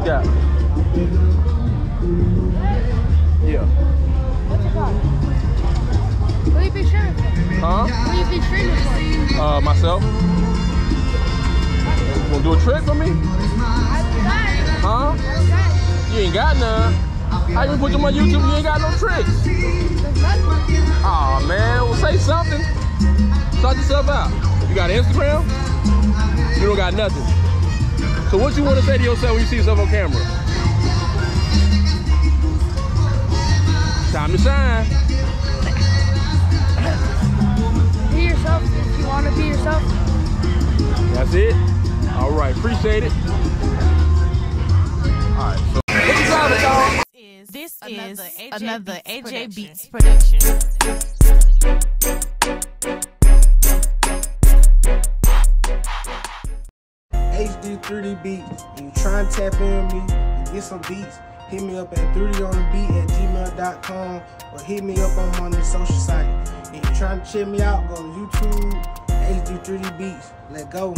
Yeah. Yeah. What's it called? What do you be streaming for? Huh? What do you be streaming for? Myself. Wanna do a trick for me? I haven't got it. Huh? I haven't got it. You ain't got none. How you put you on my YouTube? You ain't got no tricks. There's nothing. Aw, man. Well, say something. Start yourself out. You got an Instagram? You don't got nothing. So what you want to say to yourself when you see yourself on camera? Time to shine. Be yourself if you want to be yourself. That's it. All right. Appreciate it. All right. So what you driving, dog? This is another AJ Beats production. HD3D Beats. And you try and tap in with me and get some beats, hit me up at 3donthebeat@gmail.com or hit me up on one of the social sites. And you trying to check me out, go to YouTube, HD3D Beats. Let's go.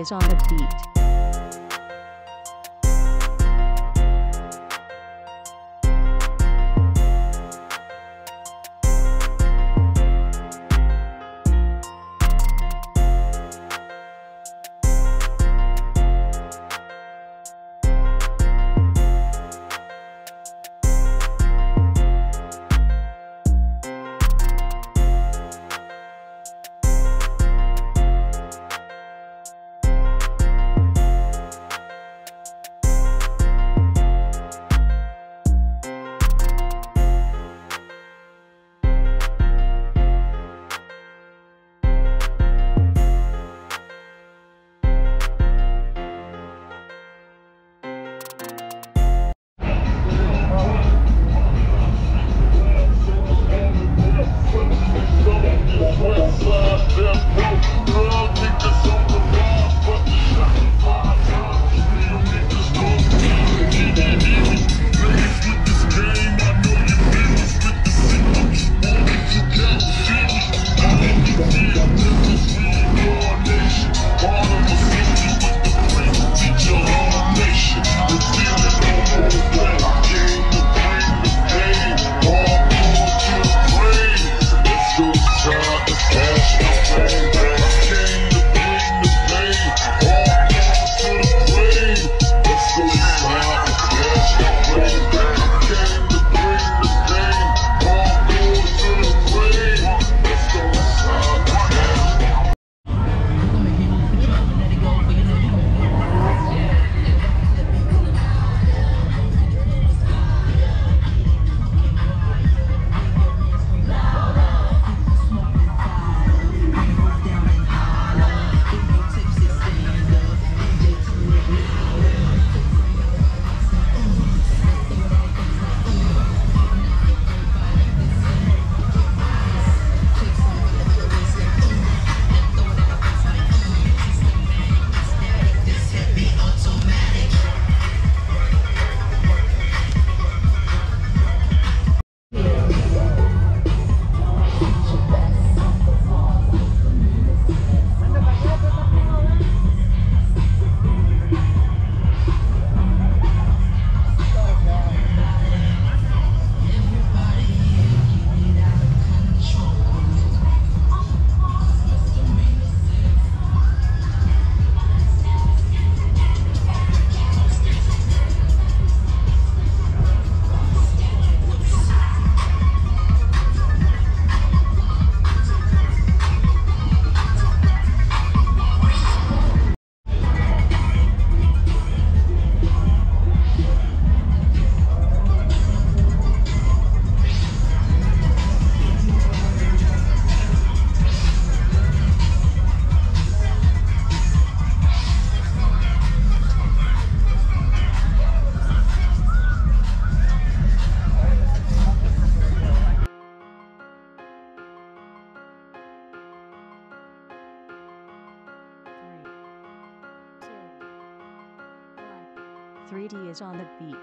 Is on the beat. 3D is on the beat.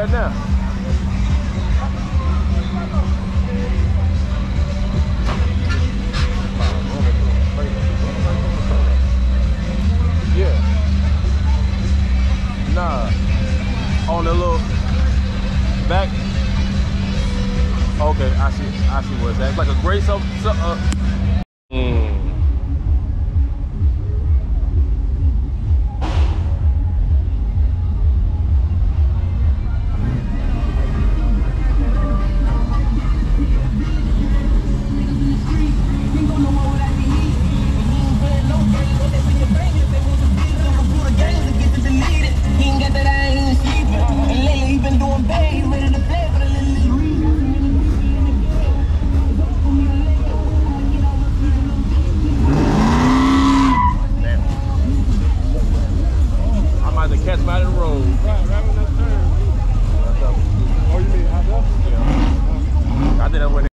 right now. Yeah. Nah. On the little back. Okay, I see where it's at. It's like a gray catch him out of the road. Right on that turn. Oh, you mean out there? Yeah. I think that went